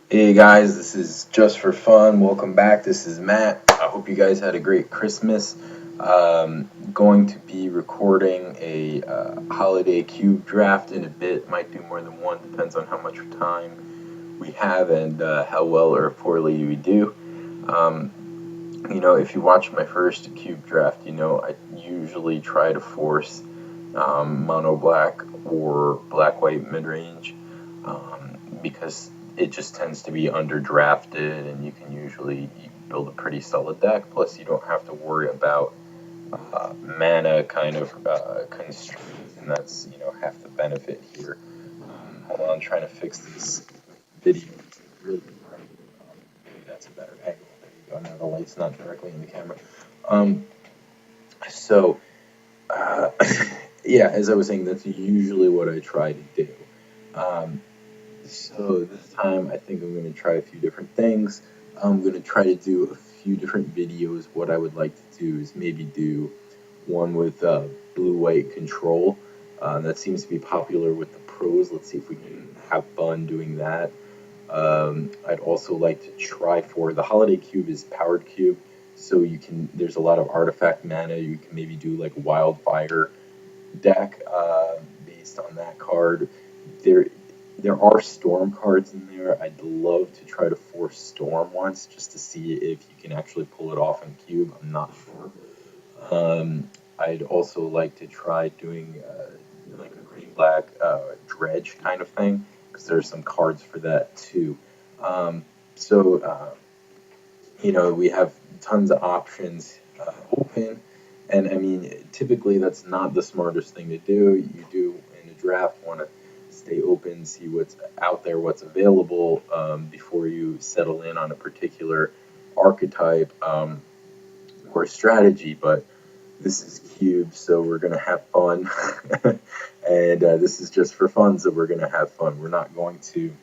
Hey guys, this is Just for Fun. Welcome back. This is Matt. I hope you guys had a great Christmas. Going to be recording a holiday cube draft in a bit. Might do more than one, depends on how much time we have and how well or poorly we do. If you watch my first cube draft, I usually try to force mono black or black white mid range because it just tends to be underdrafted, and you can usually build a pretty solid deck. Plus, you don't have to worry about mana kind of constraints, and that's half the benefit here. Hold on, I'm trying to fix this video. It's really bright. Maybe that's a better angle. There you go. Now the light's not directly in the camera. Um, so uh, yeah, as I was saying, that's usually what I try to do. Um, So this time I think I'm going to try a few different things. I'm going to try to do a few different videos. What I would like to do is maybe do one with blue-white control. That seems to be popular with the pros. Let's see if we can have fun doing that. I'd also like to try for the holiday cube is powered cube, so there's a lot of artifact mana. You can maybe do like wildfire deck based on that card. There, there are storm cards in there. I'd love to try to force storm once just to see if you can actually pull it off in cube. I'm not sure. I'd also like to try doing like a green black dredge kind of thing because there's some cards for that too. Um, so we have tons of options open. And I mean, typically that's not the smartest thing to do. You do in a draft want to stay open, see what's out there, what's available before you settle in on a particular archetype or strategy. But this is Cube, so we're going to have fun. And this is just for fun, so we're going to have fun. We're not going to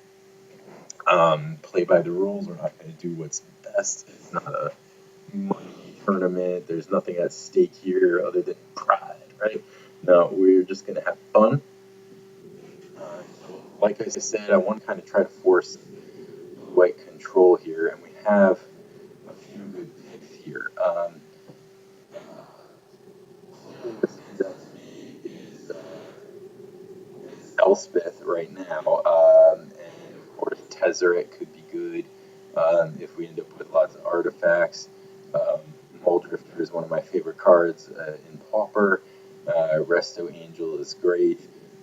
play by the rules. We're not going to do what's best. It's not a money tournament. There's nothing at stake here other than pride, right? No, we're just going to have fun. Like I said, I want to kind of try to force white control here, and we have a few good picks here. What stands out to me is Elspeth right now, and of course Tezzeret could be good if we end up with lots of artifacts. Um, Drifter is one of my favorite cards in Pauper. Resto Angel is great.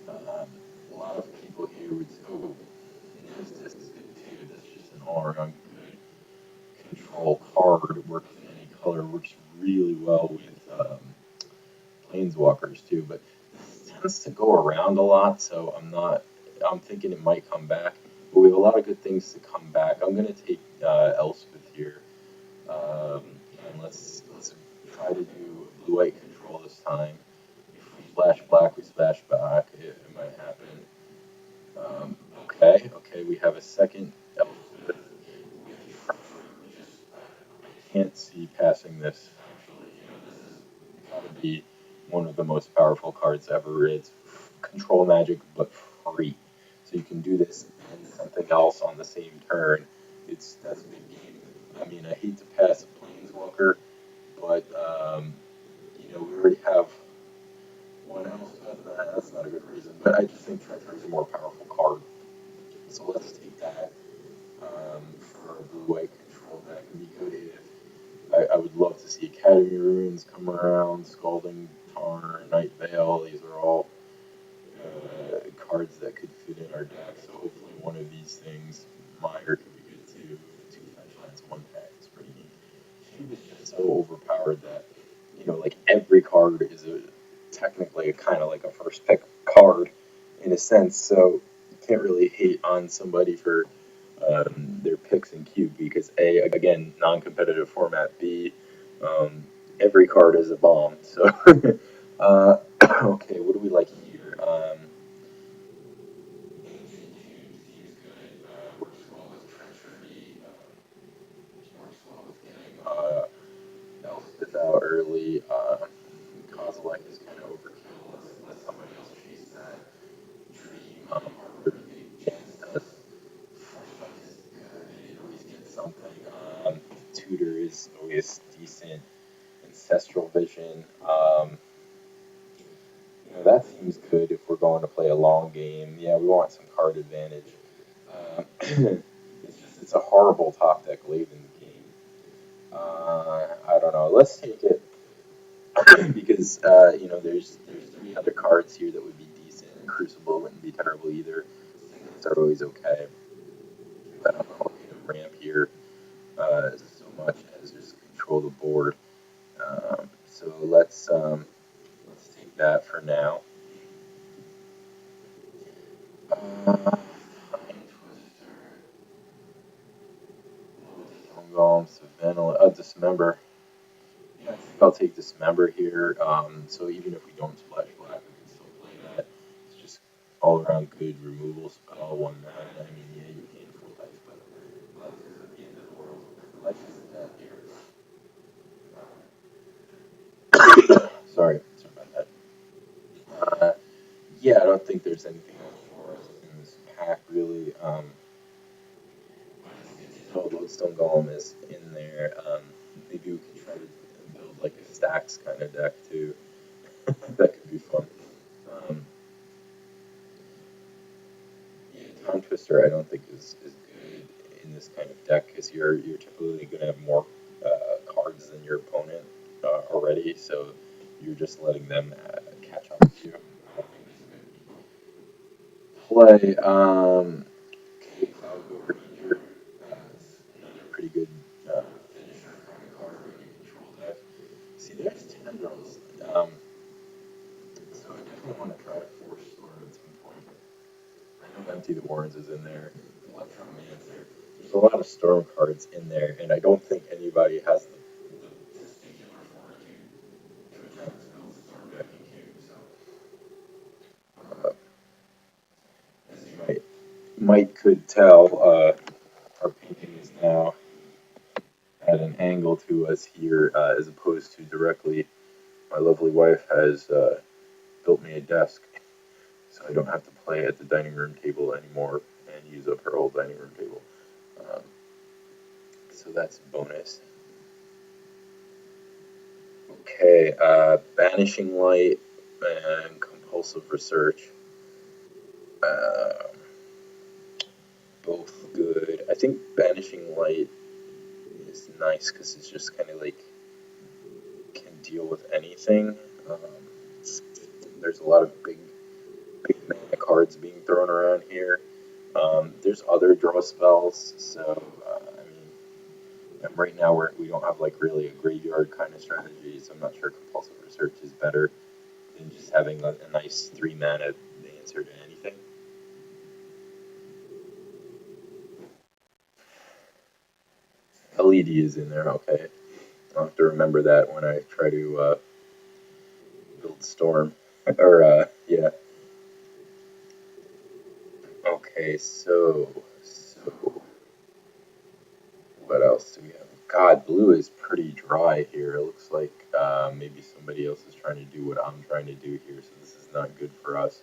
A lot of people here would say, oh, Nestus is good too. That's just an all around good control card. Works in any color. Works really well with Planeswalkers too. But this tends to go around a lot, so I'm thinking it might come back. But we have a lot of good things to come back. I'm going to take Elspeth here. Um, and let's try to do blue white control this time. If we splash black, we splash back. It might happen. Okay, we have a second Elspeth. I can't see passing this. Actually, this is got to be one of the most powerful cards ever. It's control magic, but free. So you can do this and something else on the same turn. That's a big game. I mean, I hate to pass a Planeswalker, but we already have one else. That's not a good reason, but I just think Treachery is a more powerful card. So let's take that for a blue-white control. That can be good if I would love to see Academy Ruins come around, Scalding Tarn, Night Veil. These are all cards that could fit in our deck. So hopefully one of these things, Meyer could be good too. Two fetch lands, one pack. It's pretty neat. Cube is just so overpowered that like every card is technically kind of like a first pick card in a sense. So you can't really hate on somebody for their picks in cube because A, again, non-competitive format. B, every card is a bomb. So okay, what do we like here? Ancient Cube seems good. Works well with treachery. Works well with getting Elspeth out early. Kozilek is kind of overkill. Let somebody else chase that dream. Arbiter against us. with decent ancestral vision. That seems good if we're going to play a long game. Yeah, we want some card advantage. It's a horrible top deck late in the game. I don't know. Let's take it because there's three other cards here that would be decent. Crucible wouldn't be terrible either. It's are always okay, but I'm not looking to ramp here so much as just control the board. So let's take that for now. Golem, Savannah, Dismember. Yeah, I think I'll take Dismember here. So even if we don't splash black, we can still play that. It's just all around good removal spell. 1/9. I mean, yeah, you gain full life, but life isn't the end of the world. Life isn't that here. Sorry about that. Uh, yeah, I don't think there's anything else for us in this pack really. So Lodestone Golem is in there. Maybe we can try to build like a stacks kind of deck too. That could be fun. Um, yeah, Time Twister I don't think is good in this kind of deck because you're typically going to have more cards than your opponent already, so you're just letting them catch up to you. Play Cloud Go Ranger. It's another pretty good finisher kind of card when you control deck. See, there's tendrils. So I definitely want to try to force Storm at some point. I know Empty the Warrens is in there. Electron Man's there. There's a lot of Storm cards in there, and I don't think anybody has the testicular fortitude to attack spells that Storm decking too. So, as you could tell, our painting is now at an angle to us here, as opposed to directly. My lovely wife has built me a desk, so I don't have to play at the dining room table anymore and use up her whole dining room table. Um, so that's a bonus. Okay, Banishing Light and Compulsive Research. Um, both good. I think Banishing Light is nice because it's just kind of like can deal with anything. There's a lot of big mana cards being thrown around here. There's other draw spells, so I mean, and right now we don't have like really a graveyard kind of strategy, so I'm not sure Compulsive Research is better than just having a nice 3 mana answer to anything. LED is in there, okay. I'll have to remember that when I try to build Storm. Or, yeah. Okay, so what else do we have? God, blue is pretty dry here. It looks like maybe somebody else is trying to do what I'm trying to do here, so this is not good for us.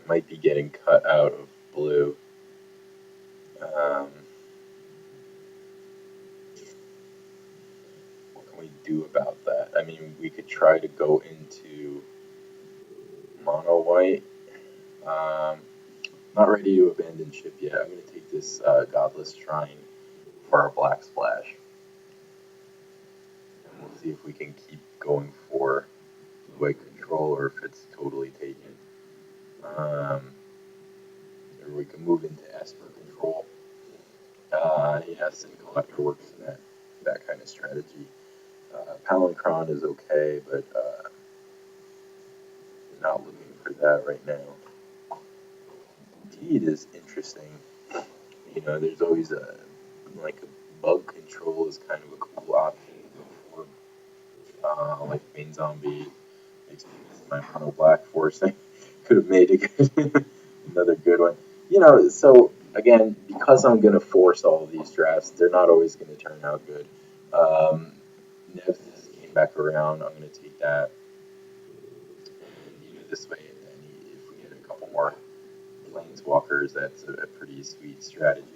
Might be getting cut out of blue. What can we do about that? I mean, we could try to go into mono white. Not ready to abandon ship yet. I'm going to take this Godless Shrine for our black splash. And we'll see if we can keep going for white control or if it's totally taken. Or we can move into Esper control. Yes, and Collector works in that kind of strategy. Palinchron is okay, but not looking for that right now. Deed is interesting. There's always a bug control is kind of a cool option to go for. Like main zombie makes me miss my mono black forcing. Could have made another good one. So again, because I'm gonna force all of these drafts, they're not always gonna turn out good. Nevis came back around. I'm gonna take that. This way, and then if we get a couple more planeswalkers, that's a pretty sweet strategy.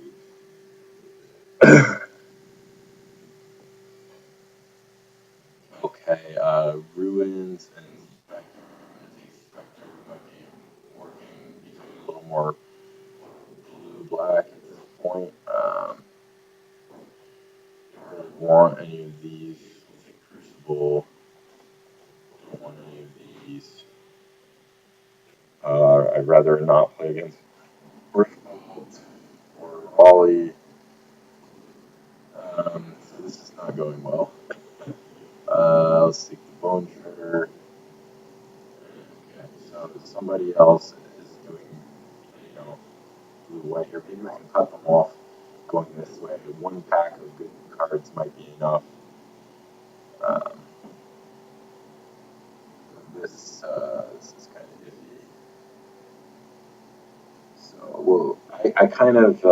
Ruins, and Spectre. I'm going to take Spectre. My name working, becoming a little more blue-black at this point. Don't really want any of these. I'll take Crucible. Don't want any of these. I'd rather not play against Riftbolt or Raleigh. So this is not going well. Let's take the Bone Shredder. Okay, so somebody else is doing, blue white here. Maybe we can cut them off going this way. One pack of good cards might be enough. Um, this is kind of iffy. So, well, I kind of,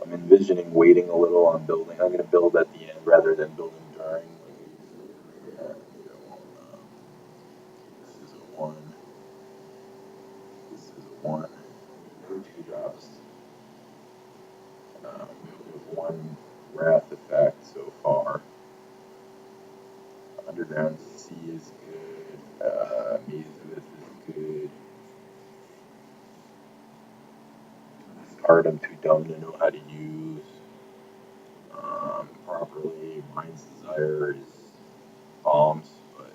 I'm envisioning waiting a little on building. I'm going to build at the end rather than building during. This is a 1. This is a 1. No 2 drops. We have 1 Wrath effect so far. Underground Sea is good. Maze of is good. This card I'm too dumb to know how to use properly. Mind's Desire is bombs, but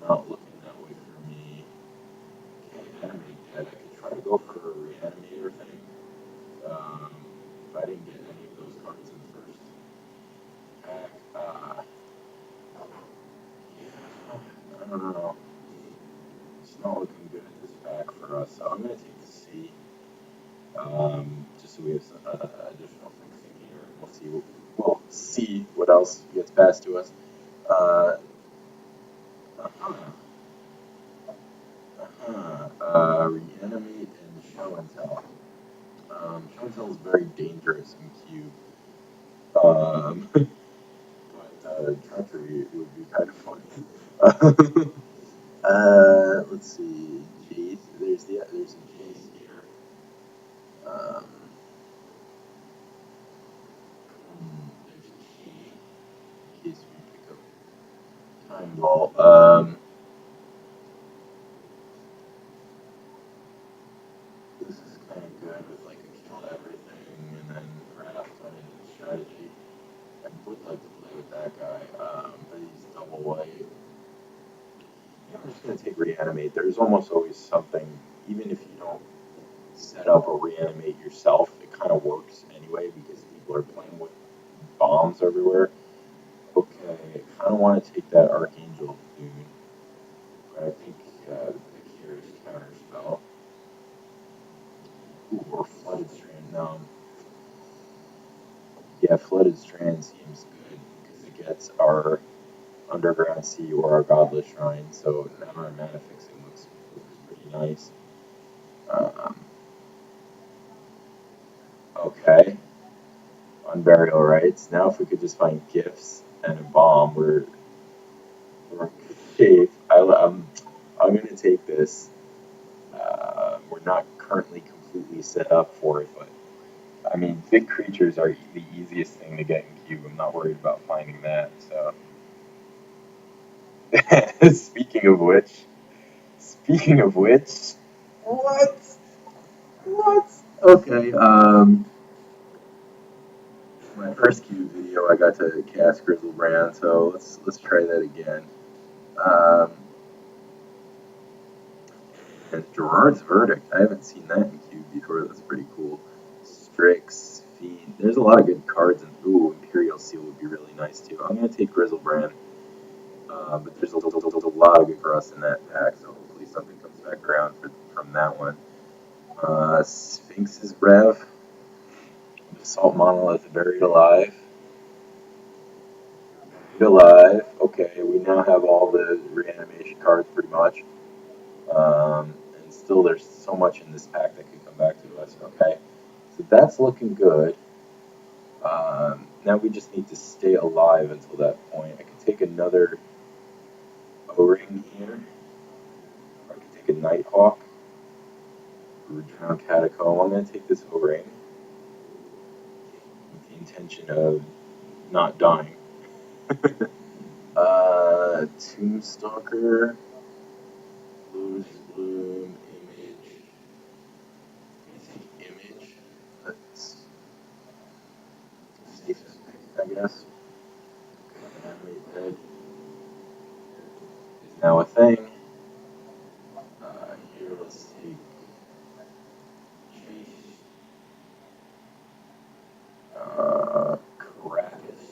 not looking that way for me. Okay, Animate Dead. I could try to go for a Reanimator thing. If I didn't get any of those cards in the first pack, yeah, I don't know. It's not looking good at this pack for us, so I'm going to take the C. Just so we have some additional fixing here. We'll see what else gets passed to us. Reanimate and Show and Tell. Show and Tell is very dangerous in Cube. But Treachery would be kind of funny. Let's see. Jace. There's a Jace here. Um, there's a key. In case we pick up Time Ball. This is kind of good with like a kill everything and then craft on into strategy. I would like to play with that guy, but he's double white. Yeah, I'm just gonna take Reanimate. There's almost always something, even if you don't set up or reanimate yourself, it kind of works anyway because people are playing with bombs everywhere. Okay, I kind of want to take that Archangel dude, but I think the pick here is Counterspell. Ooh, or Flooded Strand. No. Yeah, Flooded Strand seems good because it gets our Underground Sea or our Godless Shrine, so now our mana fixing looks pretty nice. Okay. Unburial Rites. Now if we could just find gifts and a bomb, we're in good shape. I'm going to take this. We're not currently completely set up for it, but I mean, big creatures are the easiest thing to get in Cube. I'm not worried about finding that. So, speaking of which, what? What? Okay. My first Cube video, I got to cast Grizzlebrand, so let's try that again. Um, and Gerard's Verdict. I haven't seen that in Cube before. That's pretty cool. Strix, Fiend. There's a lot of good cards. And ooh, Imperial Seal would be really nice too. I'm gonna take Grizzlebrand. But there's a lot of good for us in that pack, so hopefully something comes back around from that one. Sphinx's Rev. Assault Monolith Buried Alive. Buried Alive. Okay, we now have all the reanimation cards pretty much. And still there's so much in this pack that could come back to us. Okay, so that's looking good. Now we just need to stay alive until that point. I could take another O-Ring here. Or I could take a Nighthawk. Drowned Catacomb. I'm going to take this O-Ring with the intention of not dying. Tombstalker, Blues Bloom, Image. Image. That's the safest pick, I guess. Animate Dead is now a thing. Here, let's take Chase. Caracas.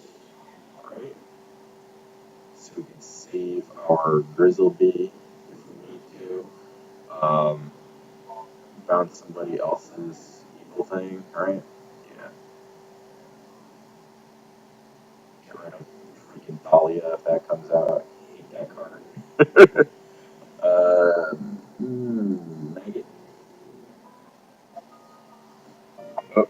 Right? So we can save our Grizzlebee if we need to. Found somebody else's evil thing, right? Yeah. Get rid of freaking Thalia if that comes out. I hate that card. Maggot. Oh,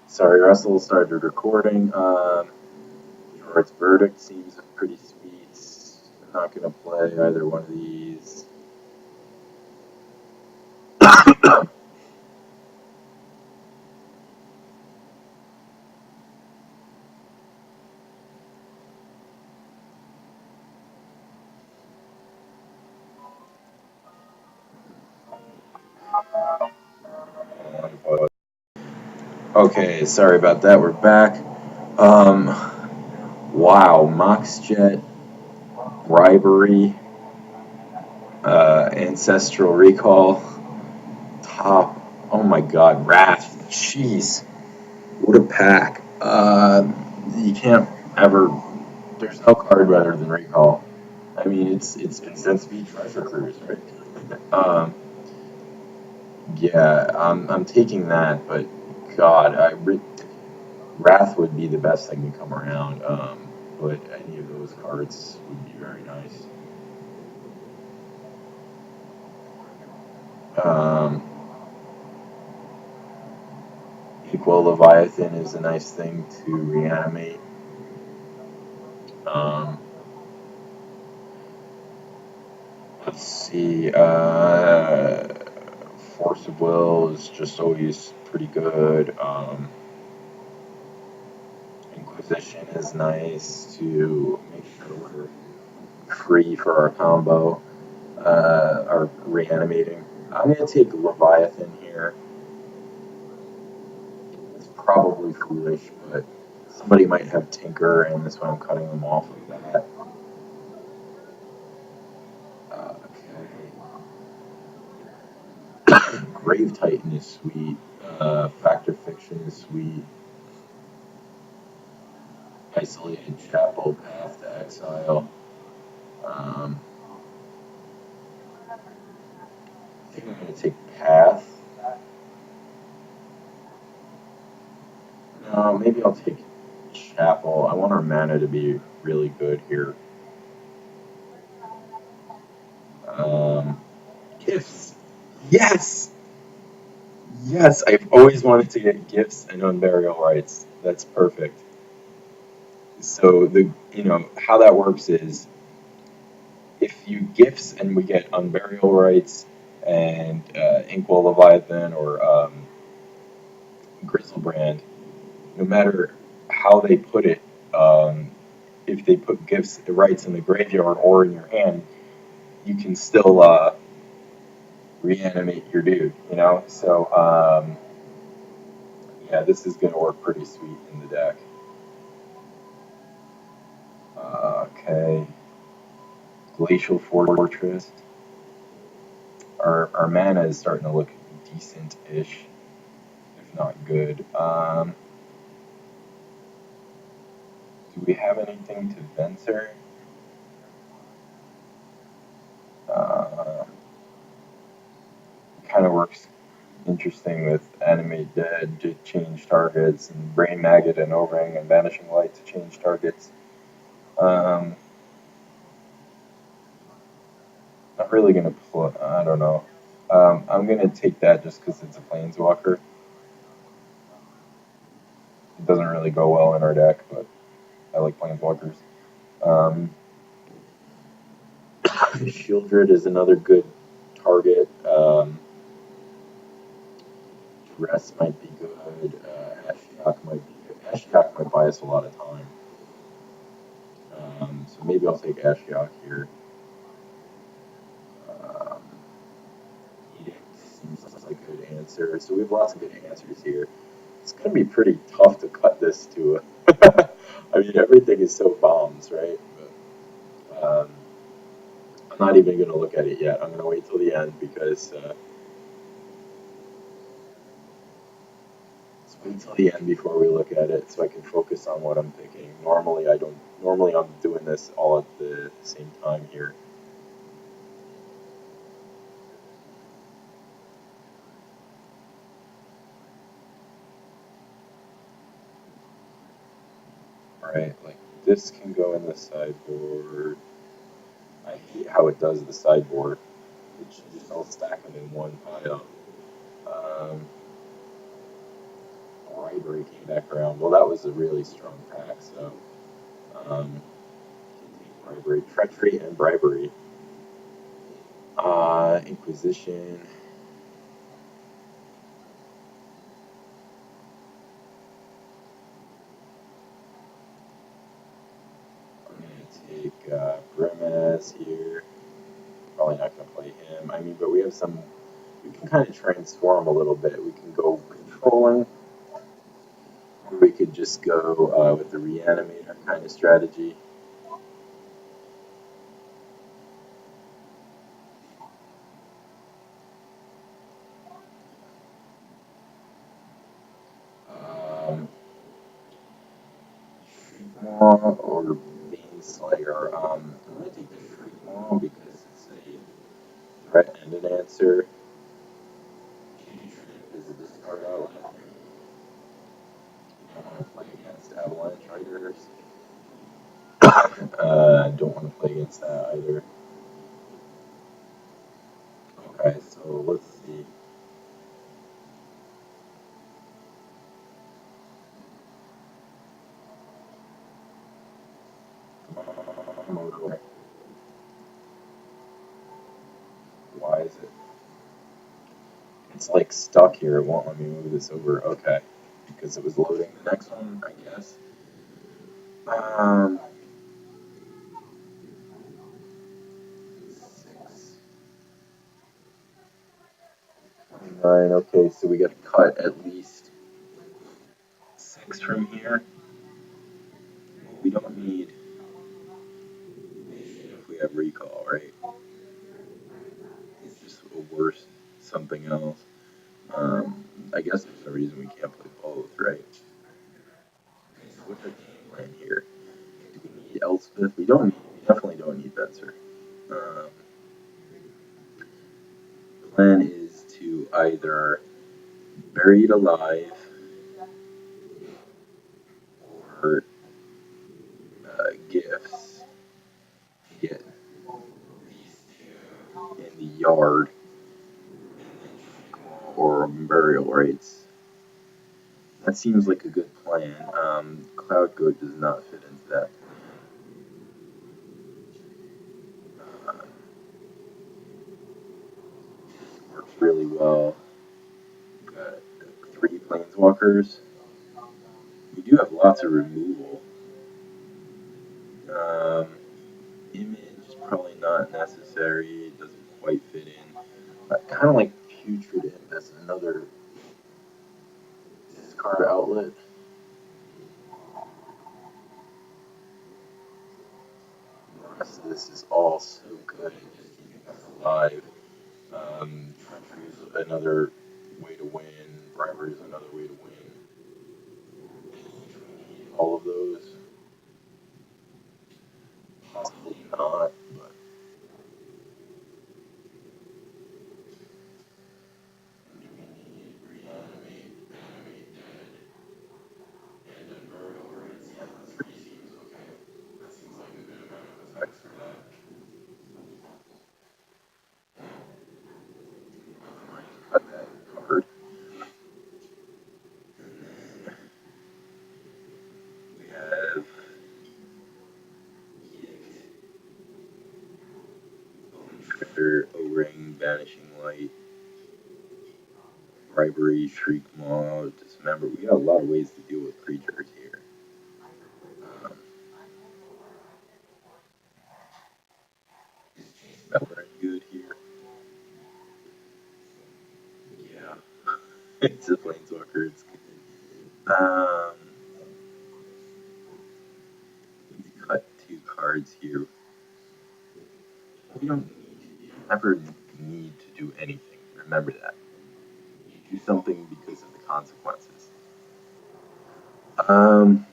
sorry, Russell started recording. George's Verdict seems pretty sweet. I'm not gonna play either one of these. Okay, sorry about that. We're back. Um, wow, Moxjet, Bribery, Ancestral Recall, Top. Oh my God, Wrath. Jeez, what a pack. You can't ever. There's no card better than Recall. I mean, it's Consent Speed Treasure Cruise, right? Yeah, I'm taking that, but God, Wrath would be the best thing to come around. But any of those cards would be very nice. Um, Equal Leviathan is a nice thing to reanimate. Um, let's see. Force of Will is just always pretty good. Inquisition is nice to make sure we're free for our combo. Our reanimating. I'm going to take Leviathan here. It's probably foolish, but somebody might have Tinker, and that's why I'm cutting them off of that. Okay. Grave Titan is sweet. Factor Fiction is sweet. Isolated Chapel, Path to Exile. I think I'm going to take Path. No, maybe I'll take Chapel. I want our mana to be really good here. Gifts. Yes! Yes, I've always wanted to get gifts and unburial rights. That's perfect. So how that works is if you gifts and we get unburial rights and Inkwell Leviathan or Grizzlebrand, no matter how they put it, if they put gifts rights in the graveyard or in your hand, you can still reanimate your dude. So yeah, this is gonna work pretty sweet in the deck. Okay. Glacial Fortress. Our mana is starting to look decent-ish, if not good. Do we have anything to Venser? Kind of works interesting with Animate Dead to change targets, and Brain Maggot and Overhang and Vanishing Light to change targets. Not really gonna play. I don't know. I'm gonna take that just because it's a Planeswalker. It doesn't really go well in our deck, but I like Planeswalkers. Shieldred is another good target. Dress might be good. Ashiok might be good. Ashiok might buy us a lot of time. Maybe I'll take Ashiok here. Um, Edict seems like a good answer. So we have lots of good answers here. It's going to be pretty tough to cut this to a. I mean, everything is so bombs, right? But, I'm not even going to look at it yet. I'm going to wait till the end because let's wait till the end before we look at it so I can focus on what I'm picking. Normally, I don't. Normally, I'm doing this all at the same time here. Right, like this can go in the sideboard. I hate how it does the sideboard. It should just all stack them in one pile. Um, Bribery came back around. Well, that was a really strong pack, so um, bribery, treachery, and bribery. Inquisition. I'm gonna take Grimace here. Probably not gonna play him. I mean, but we have some. We can kind of transform a little bit. We can go controlling. Or we could just go with the Reanimator kind of strategy. Um, Shriekmaw or Baneslayer. I'm gonna take the Shriekmaw because it's a threat and an answer. Is a discard outlet. I don't want to play against Avalanche Riders. I don't want to play against that either. Okay, so let's see. Why is it? It's like stuck here. It won't let me move this over. Okay, because it was loading the next one, I guess. Um, 6, 29. Okay, so we got to cut at least 6 from here. We don't need if we have recall, right? It's just a worse something else. I guess there's a reason we can't play both, right? Okay, so what's our game plan here? Do we need Elspeth? We don't need. We definitely don't need Venser. Um, Plan is to either bury it alive or gifts. Get these two in the yard or burial rates. That seems like a good plan. Cloud Goat does not fit into that. Uh, Works really well. We've got 3 planeswalkers. We do have lots of removal. Um, Image is probably not necessary. It doesn't quite fit in. Kind of like Putrid Imp as another discard outlet. The rest of this is all so good. Just keeping us alive. Treachery is another way to win. Bribery is another way to win. All of those. Possibly not, but do we need reanimate, animate dead, and unbury over it? Yeah, 3 seems okay. That seems like a good amount of effects for that. Cut that covered. We have Trigger, O-Ring, Vanishing Light, Bribery, Shriek Maw, Dismember. We got a lot of ways to deal with creatures here. Um, Smelling good here. Yeah, it's a planeswalker. It's good. Cut two cards here. We don't ever need to do anything. Remember that. Do something because of the consequences. Um,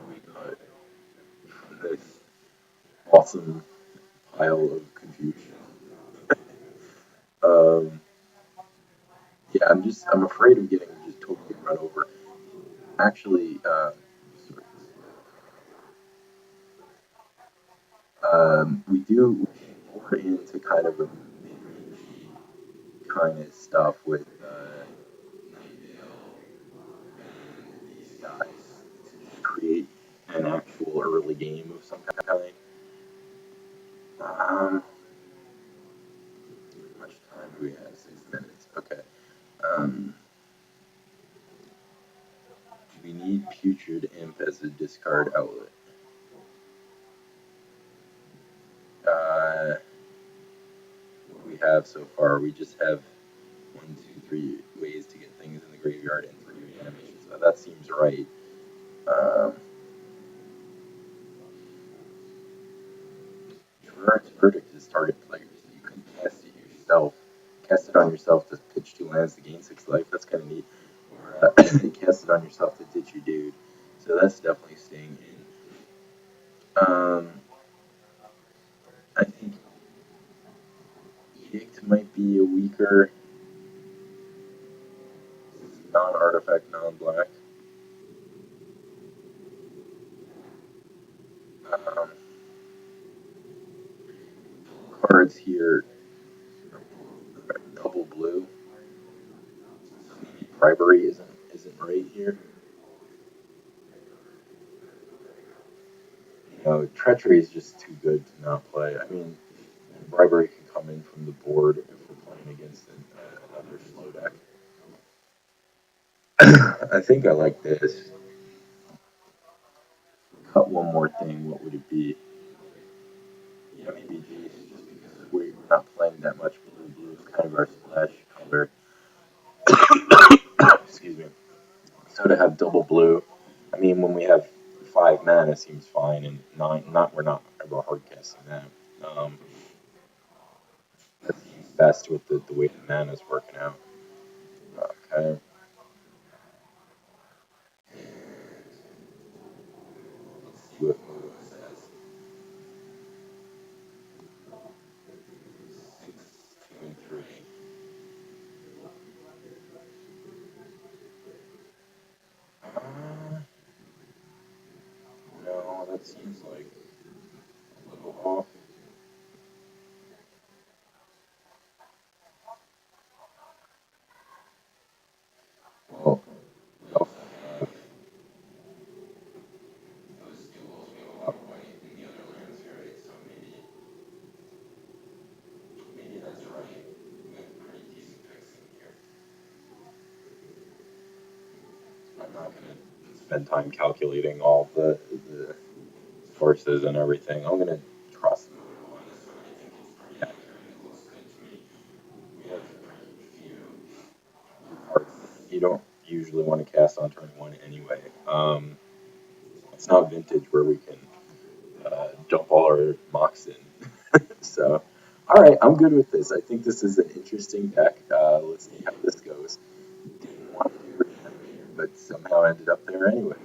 we cut this awesome pile of confusion. Um, yeah, I'm afraid of getting just totally run over. Actually, we do pour into kind of a kind of stuff with these guys to create an actual early game of some kind. How much time do we have? 6 minutes. Okay. Um, do we need Putrid Imp as a discard outlet? What do we have so far? We just have 1, 2, 3 ways to get things in the graveyard and 3 reanimations. That seems right. Um, Gerard's Verdict is target players. You can cast it yourself. Cast it on yourself to pitch 2 lands to gain 6 life. That's kind of neat. Or cast it on yourself to ditch your dude. So that's definitely staying in. I think Edict might be a weaker non-artifact, non-black. Um, Cards here, double blue. So maybe bribery isn't right here. Treachery is just too good to not play. I mean, bribery can come in from the board if we're playing against another slow deck. I think I like this. Cut one more thing. What would it be? Yeah, maybe Jace, just because we're not playing that much blue. Blue is kind of our splash color. Excuse me. So to have double blue, I mean, when we have 5 mana, seems fine, and nine, not we're not ever hard casting that. Um, that seems best with the way the mana is working out. Okay. Let's see what Moto says. 6, 2, and 3. Uh, no, that seems like a little off. Well, we also have those duels. We have a lot of white in the other lands, right? So maybe that's right. We have pretty decent picks in here. I'm not gonna spend time calculating all the sources and everything. I'm gonna trust Moto on this one. I think it's pretty accurate. It looks good to me. We have pretty few cards that you don't usually want to cast on turn one anyway. It's not vintage where we can dump all our mocks in. So, all right, I'm good with this. I think this is an interesting deck. Let's see how this goes. Didn't want to do Reanimator, but somehow ended up there anyway.